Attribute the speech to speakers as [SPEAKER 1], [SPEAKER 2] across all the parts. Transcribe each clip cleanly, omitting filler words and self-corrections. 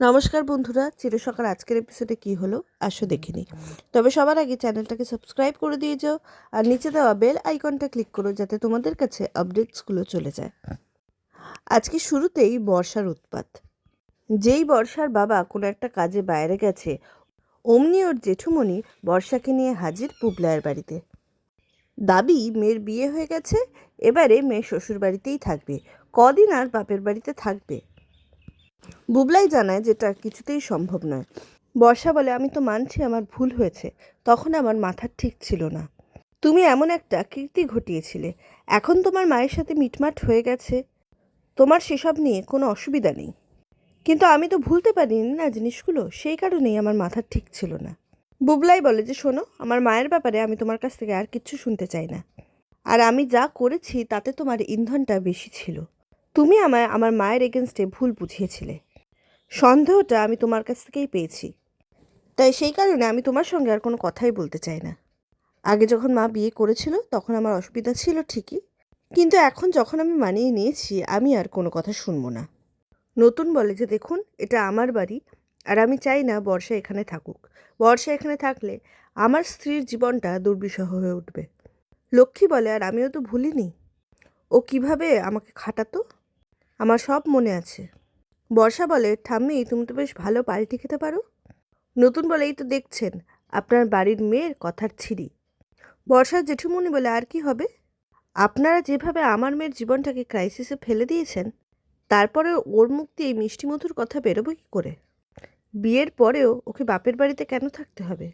[SPEAKER 1] নমস্কার বন্ধুরা, চিরসকাল আজকের এপিসোডে কি হলো আসো দেখে নিই। তবে সবার আগে চ্যানেলটাকে সাবস্ক্রাইব করে দিয়ে যাও আর নিচে দেওয়া বেল আইকনটা ক্লিক করো যাতে তোমাদের কাছে আপডেটসগুলো চলে যায়। আজকে শুরুতেই বর্ষার উৎপাত। যেই বর্ষার বাবা কোনো একটা কাজে বাইরে গেছে, অমনি ওর জেঠুমণি বর্ষাকে নিয়ে হাজির পুবলায়ের বাড়িতে। দাবি মেয়ের বিয়ে হয়ে গেছে, এবারে মেয়ে শ্বশুর বাড়িতেই থাকবে, কদিন আর বাপের বাড়িতে থাকবে। বুবলাই জানায় যেটা কিছুতেই সম্ভব নয়। বর্ষা বলে, আমি তো মানছি আমার ভুল হয়েছে, তখন আমার মাথা ঠিক ছিল না। তুমি এমন একটা কীর্তি ঘটিয়েছিলে, এখন তোমার মায়ের সাথে মিটমাট হয়ে গেছে, তোমার সেসব নিয়ে কোনো অসুবিধা নেই। কিন্তু আমি তো ভুলতে পারিনি না জিনিসগুলো, সেই কারণেই আমার মাথা ঠিক ছিল না। বুবলাই বলে যে, শোনো, আমার মায়ের ব্যাপারে আমি তোমার কাছ থেকে আর কিচ্ছু শুনতে চাই না। আর আমি যা করেছি তাতে তোমার ইন্ধনটা বেশি ছিল। তুমি আমায় আমার মায়ের এগেনস্টে ভুল বুঝিয়েছিলে। সন্দেহটা আমি তোমার কাছ থেকেই পেয়েছি, তাই সেই কারণে আমি তোমার সঙ্গে আর কোনো কথাই বলতে চাই না। আগে যখন মা বিয়ে করেছিল তখন আমার অসুবিধা ছিল ঠিকই, কিন্তু এখন যখন আমি মানিয়ে নিয়েছি আমি আর কোনো কথা শুনবো না। নতুন বলে যে, দেখুন, এটা আমার বাড়ি আর আমি চাই না বর্ষা এখানে থাকুক। বর্ষা এখানে থাকলে আমার স্ত্রীর জীবনটা দুর্বিষহ হয়ে উঠবে। লক্ষ্মী বলে, আর আমিও তো ভুলিনি ও কিভাবে আমাকে খাটাতো, আমার সব মনে আছে। বর্ষা বলে, ঠাম্মি, তুমি তো বেশ ভালো পাল্টি খেতে পারো। নতুন বলে, এই তো দেখছেন, আপনার বাড়ির মেয়ের কথার ছিরি। বর্ষার জেঠুমণি বলে, আর কি হবে? আপনারা যেভাবে আমার মেয়ের জীবনটাকে ক্রাইসিসে ফেলে দিয়েছেন, তারপরে ওর মুখ দিয়ে এই মিষ্টিমধুর কথা বেরোবে কী করে? বিয়ের পরেও ওকে বাপের বাড়িতে কেন থাকতে হবে?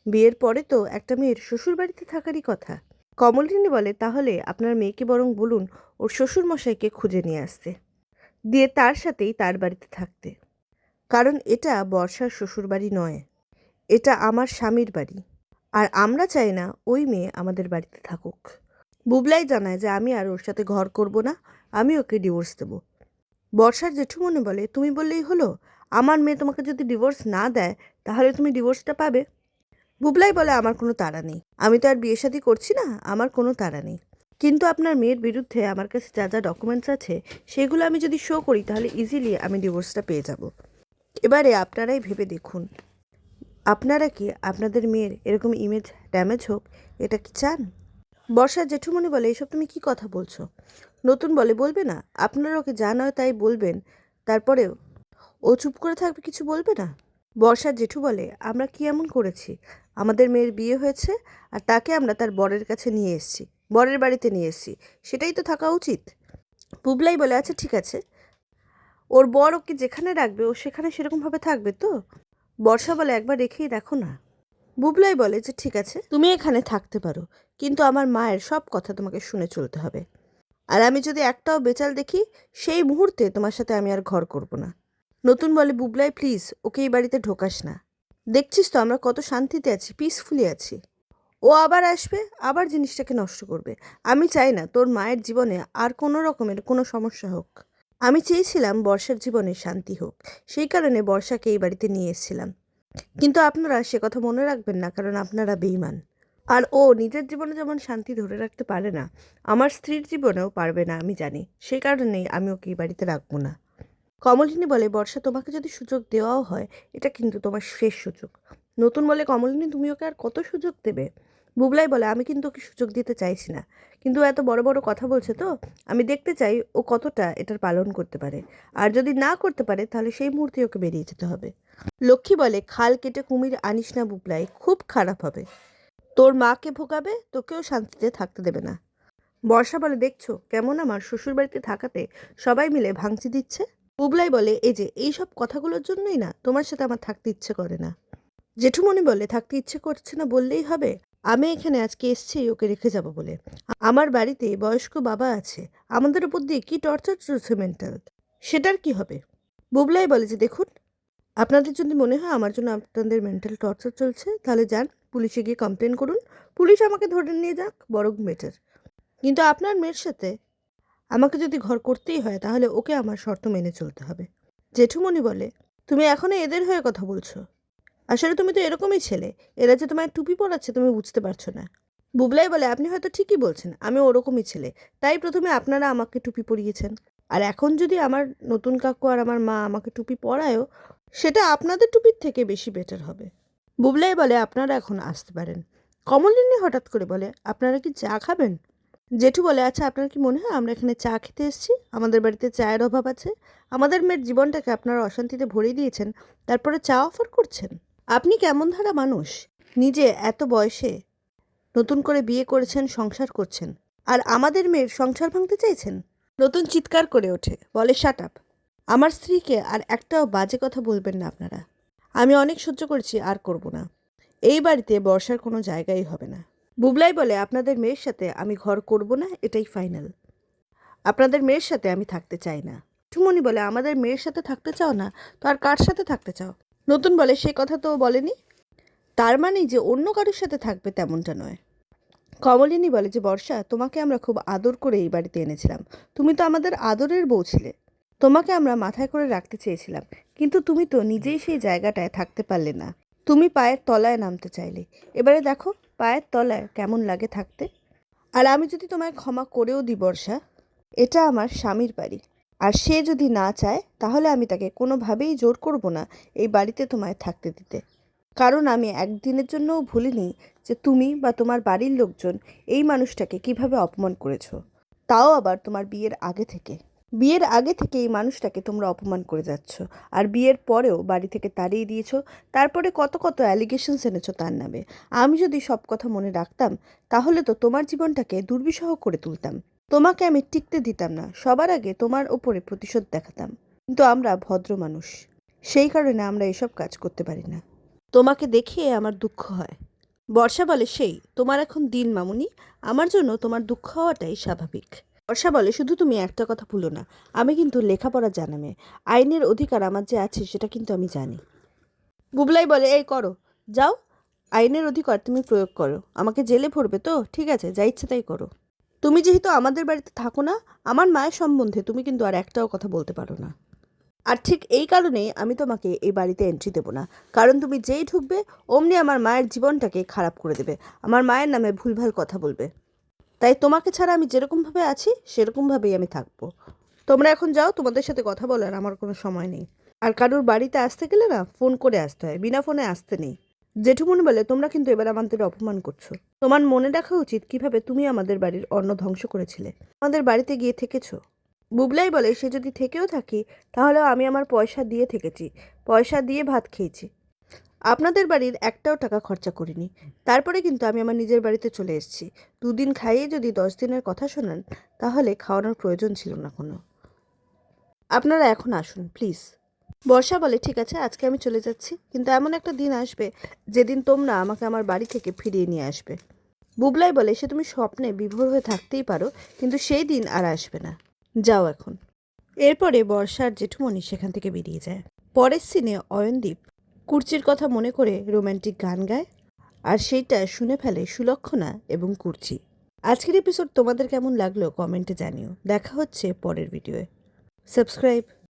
[SPEAKER 1] বিয়ের পরে তো একটা মেয়ের শ্বশুর বাড়িতে থাকারই কথা। কমলিনী বলে, তাহলে আপনার মেয়েকে বরং বলুন ওর শ্বশুরমশাইকে খুঁজে নিয়ে আসতে, দিয়ে তার সাথেই তার বাড়িতে থাকতে। কারণ এটা বর্ষার শ্বশুরবাড়ি নয়, এটা আমার স্বামীর বাড়ি, আর আমরা চাই না ওই মেয়ে আমাদের বাড়িতে থাকুক। বুবলাই জানায় যে, আমি আর ওর সাথে ঘর করব না, আমি ওকে ডিভোর্স দেব। বর্ষার জেঠুমনি বলে, তুমি বললেই হলো, আমার মেয়ে তোমাকে যদি ডিভোর্স না দেয় তাহলে তুমি ডিভোর্সটা পাবে। বুবলাই বলে, আমার কোনো তাড়া নেই, আমি তো আর বিয়ে শাদী করছি না, আমার কোনো তাড়া নেই। কিন্তু আপনার মেয়ের বিরুদ্ধে আমার কাছে যা যা ডকুমেন্টস আছে সেগুলো আমি যদি শো করি তাহলে ইজিলি আমি ডিভোর্সটা পেয়ে যাব। এবারে আপনারাই ভেবে দেখুন, আপনারা কি আপনাদের মেয়ের এরকম ইমেজ ড্যামেজ হোক, এটা কি চান? বর্ষার জেঠুমনি বলে, এসব তুমি কি কথা বলছো? নতুন বলে, বলবে না? আপনারা ওকে যা নয় তাই বলবেন, তারপরেও ও চুপ করে থাকবে, কিছু বলবে না? বর্ষার জেঠু বলে, আমরা কি এমন করেছি? আমাদের মেয়ের বিয়ে হয়েছে আর তাকে আমরা তার বরের কাছে নিয়ে এসেছি, বরের বাড়িতে নিয়ে এসেছি, সেটাই তো থাকা উচিত। পুবলাই বলে, আচ্ছা ঠিক আছে, ওর বর ওকে যেখানে রাখবে ও সেখানে সেরকমভাবে থাকবে তো? বর্ষা বলে, একবার রেখেই দেখো না। বুবলাই বলে যে, ঠিক আছে, তুমি এখানে থাকতে পারো, কিন্তু আমার মায়ের সব কথা তোমাকে শুনে চলতে হবে। আর আমি যদি একটাও বেচাল দেখি, সেই মুহূর্তে তোমার সাথে আমি আর ঘর করব না। নতুন বলে, বুবলাই প্লিজ ওকে এই বাড়িতে ঢোকাস না, দেখছিস তো আমরা কত শান্তিতে আছি, পিসফুলি আছি। ও আবার আসবে, আবার জিনিসটাকে নষ্ট করবে। আমি চাই না তোর মায়ের জীবনে আর কোনো রকমের কোনো সমস্যা হোক। আমি চেয়েছিলাম বর্ষার জীবনে শান্তি হোক, সেই কারণে বর্ষাকে এই বাড়িতে নিয়ে এসেছিলাম। কিন্তু আপনারা সে কথা মনে রাখবেন না, কারণ আপনারা বেঈমান। আর ও নিজের জীবনে যেমন শান্তি ধরে রাখতে পারে না, আমার স্ত্রীর জীবনেও পারবে না আমি জানি, সেই কারণেই আমি ওকে এই বাড়িতে রাখবো না। কমলিনী বলে, বর্ষা, তোমাকে যদি সুযোগ দেওয়াও হয় এটা কিন্তু তোমার শেষ সুযোগ। নতুন বলে, কমলিনী তুমি ওকে আর কত সুযোগ দেবে? বুবলাই বলে, আমি কিন্তু ওকে সুযোগ দিতে চাইছি না, কিন্তু এত বড় বড় কথা বলছে তো, আমি দেখতে চাই ও কতটা এটার পালন করতে পারে, আর যদি না করতে পারে তাহলে সেই মুহূর্তে ওকে বেরিয়ে যেতে হবে। লক্ষ্মী বলে, খাল কেটে কুমির আনিস না বুবলাই, খুব খারাপ হবে। তোর মাকে ভোগাবে, তোকেও শান্তিতে থাকতে দেবে না। বর্ষা বলে, দেখছো কেমন আমার শ্বশুরবাড়িতে থাকাতে সবাই মিলে ভাঙচি দিচ্ছে? বুবলাই বলে, এই যে এইসব কথাগুলোর জন্যই না তোমার সাথে আমার থাকতে ইচ্ছে করে না। জেঠুমণি বলে, থাকতে ইচ্ছে করছে না বললেই হবে? আমি এখানে আজকে এসেছি ওকে রেখে যাব বলে। আমার বাড়িতে বয়স্ক বাবা আছে, আমাদের উপর দিয়ে কি টর্চার চলছে মেন্টাল, সেটার কি হবে? বুবলাই বলে যে, দেখুন, আপনাদের যদি মনে হয় আমার জন্য আপনাদের মেন্টাল টর্চার চলছে তাহলে যান পুলিশে গিয়ে কমপ্লেন করুন, পুলিশ আমাকে ধরে নিয়ে যাক, বরং বেটার। কিন্তু আপনার মেয়ের সাথে আমাকে যদি ঘর করতেই হয় তাহলে ওকে আমার শর্ত মেনে চলতে হবে। জেঠুমণি বলে, তুমি এখনো এদের হয়ে কথা বলছো? আসলে তুমি তো এরকমই ছেলে, এরা যে তোমায় টুপি পরাচ্ছে তুমি বুঝতে পারছো না। বুবলাই বলে, আপনি হয়তো ঠিকই বলছেন, আমি ওরকমই ছেলে, তাই প্রথমে আপনারা আমাকে টুপি পরিয়েছেন। আর এখন যদি আমার নতুন কাকু আর আমার মা আমাকে টুপি পরায়ও, সেটা আপনাদের টুপির থেকে বেশি বেটার হবে। বুবলাই বলে আপনারা এখন আসতে পারেন। কমলিনী হঠাৎ করে বলে আপনারা কি চা খাবেন? জেঠু বলে আচ্ছা আপনার কি মনে হয় আমরা এখানে চা খেতে এসেছি? আমাদের বাড়িতে চায়ের অভাব আছে? আমাদের মেয়ের জীবনটাকে আপনারা অশান্তিতে ভরিয়ে দিয়েছেন, তারপরে চা অফার করছেন? আপনি কেমন ধারা মানুষ? নিজে এত বয়সে নতুন করে বিয়ে করেছেন, সংসার করছেন, আর আমাদের মেয়ের সংসার ভাঙতে চাইছেন? নতুন চিৎকার করে ওঠে, বলে শাট আপ। আমার স্ত্রীকে আর একটাও বাজে কথা বলবেন না আপনারা। আমি অনেক সহ্য করেছি, আর করব না। এই বাড়িতে বর্ষার কোনো জায়গাই হবে না। বুবলাই বলে আপনাদের মেয়ের সাথে আমি ঘর করব না, এটাই ফাইনাল। আপনাদের মেয়ের সাথে আমি থাকতে চাই না। ঠুমনি বলে আমাদের মেয়ের সাথে থাকতে চাও না তো আর কার সাথে থাকতে চাও? নতুন বলে সে কথা তো বলেনি। তার মানে যে অন্য কারোর সাথে থাকবে তেমনটা নয়। কমলিনী বলে যে বর্ষা, তোমাকে আমরা খুব আদর করে এই বাড়িতে এনেছিলাম। তুমি তো আমাদের আদরের বউ ছিলে। তোমাকে আমরা মাথায় করে রাখতে চেয়েছিলাম, কিন্তু তুমি তো নিজেই সেই জায়গাটায় থাকতে পারলে না। তুমি পায়ের তলায় নামতে চাইলে। এবারে দেখো পায়ের তলায় কেমন লাগে থাকতে। আর আমি যদি তোমায় ক্ষমা করেও দিই বর্ষা, এটা আমার স্বামীর বাড়ি, আর সে যদি না চায় তাহলে আমি তাকে কোনোভাবেই জোর করব না এই বাড়িতে তোমায় থাকতে দিতে। কারণ আমি একদিনের জন্যও ভুলিনি যে তুমি বা তোমার বাড়ির লোকজন এই মানুষটাকে কিভাবে অপমান করেছো, তাও আবার তোমার বিয়ের আগে থেকে। বিয়ের আগে থেকে এই মানুষটাকে তোমরা অপমান করে যাচ্ছ, আর বিয়ের পরেও বাড়ি থেকে তাড়িয়ে দিয়েছো। তারপরে কত কত অ্যালিগেশনস এনেছো তার নামে। আমি যদি সব কথা মনে রাখতাম তাহলে তো তোমার জীবনটাকে দুর্বিষহ করে তুলতাম। তোমাকে আমি টিকতে দিতাম না, সবার আগে তোমার ওপরে প্রতিশোধ দেখাতাম। কিন্তু আমরা ভদ্র মানুষ, সেই কারণে আমরা এসব কাজ করতে পারি না। তোমাকে দেখে আমার দুঃখ হয়। বর্ষা বলে সেই তোমার এখন দিন মামুনি, আমার জন্য তোমার দুঃখ হওয়াটাই স্বাভাবিক। বর্ষা বলে শুধু তুমি একটা কথা ভুলো না, আমি কিন্তু লেখাপড়া জানা মেয়ে। আইনের অধিকার আমার যে আছে সেটা কিন্তু আমি জানি। বুবলাই বলে এই করো, যাও, আইনের অধিকার তুমি প্রয়োগ করো। আমাকে জেলে ভরবে তো ঠিক আছে, যা ইচ্ছে তাই করো। তুমি যেহেতু আমাদের বাড়িতে থাকো না, আমার মায়ের সম্বন্ধে তুমি কিন্তু আর একটাও কথা বলতে পারো না। আর ঠিক এই কারণেই আমি তোমাকে এই বাড়িতে এন্ট্রি দেবো না, কারণ তুমি যেই ঢুকবে অমনি আমার মায়ের জীবনটাকে খারাপ করে দেবে, আমার মায়ের নামে ভুলভাল কথা বলবে। তাই তোমাকে ছাড়া আমি যেরকমভাবে আছি সেরকমভাবেই আমি থাকবো। তোমরা এখন যাও, তোমাদের সাথে কথা বলার আমার কোনো সময় নেই। আর কারোর বাড়িতে আসতে গেলে না ফোন করে আসতে হয়, বিনা ফোনে আসতে নেই। জেঠুমনি বলে তোমরা কিন্তু এবার আমাদের অপমান করছো। তোমার মনে রাখা উচিত কিভাবে তুমি আমাদের বাড়ির অন্ন ধ্বংস করেছিলে। আমাদের বাড়িতে গিয়ে থেকেছো। বুবলাই বলে সে যদি থেকেও থাকি তাহলেও আমি আমার পয়সা দিয়ে থেকেছি, পয়সা দিয়ে ভাত খেয়েছি। আপনাদের বাড়ির একটাও টাকা খরচা করিনি। তারপরে কিন্তু আমি আমার নিজের বাড়িতে চলে এসেছি। 2 দিন খাইয়ে যদি 10 দিনের কথা শোনান তাহলে খাওয়ানোর প্রয়োজন ছিল না কোনো। আপনারা এখন আসুন প্লিজ। বর্ষা বলে ঠিক আছে, আজকে আমি চলে যাচ্ছি, কিন্তু এমন একটা দিন আসবে যেদিন তোমরা আমাকে আমার বাড়ি থেকে ফিরিয়ে নিয়ে আসবে। বুবলাই বলে সে তুমি স্বপ্নে বিভোর হয়ে থাকতেই পারো, কিন্তু সেই দিন আর আসবে না। যাও এখন। এরপরে বর্ষা আর জেঠুমনি সেখান থেকে বেরিয়ে যায়। পরের সিনে অয়নদীপ কুর্চির কথা মনে করে রোম্যান্টিক গান গায়, আর সেইটা শুনে ফেলে সুলক্ষণা এবং কুর্চি। আজকের এপিসোড তোমাদের কেমন লাগলো কমেন্টে জানিও। দেখা হচ্ছে পরের ভিডিওয়ে। সাবস্ক্রাইব।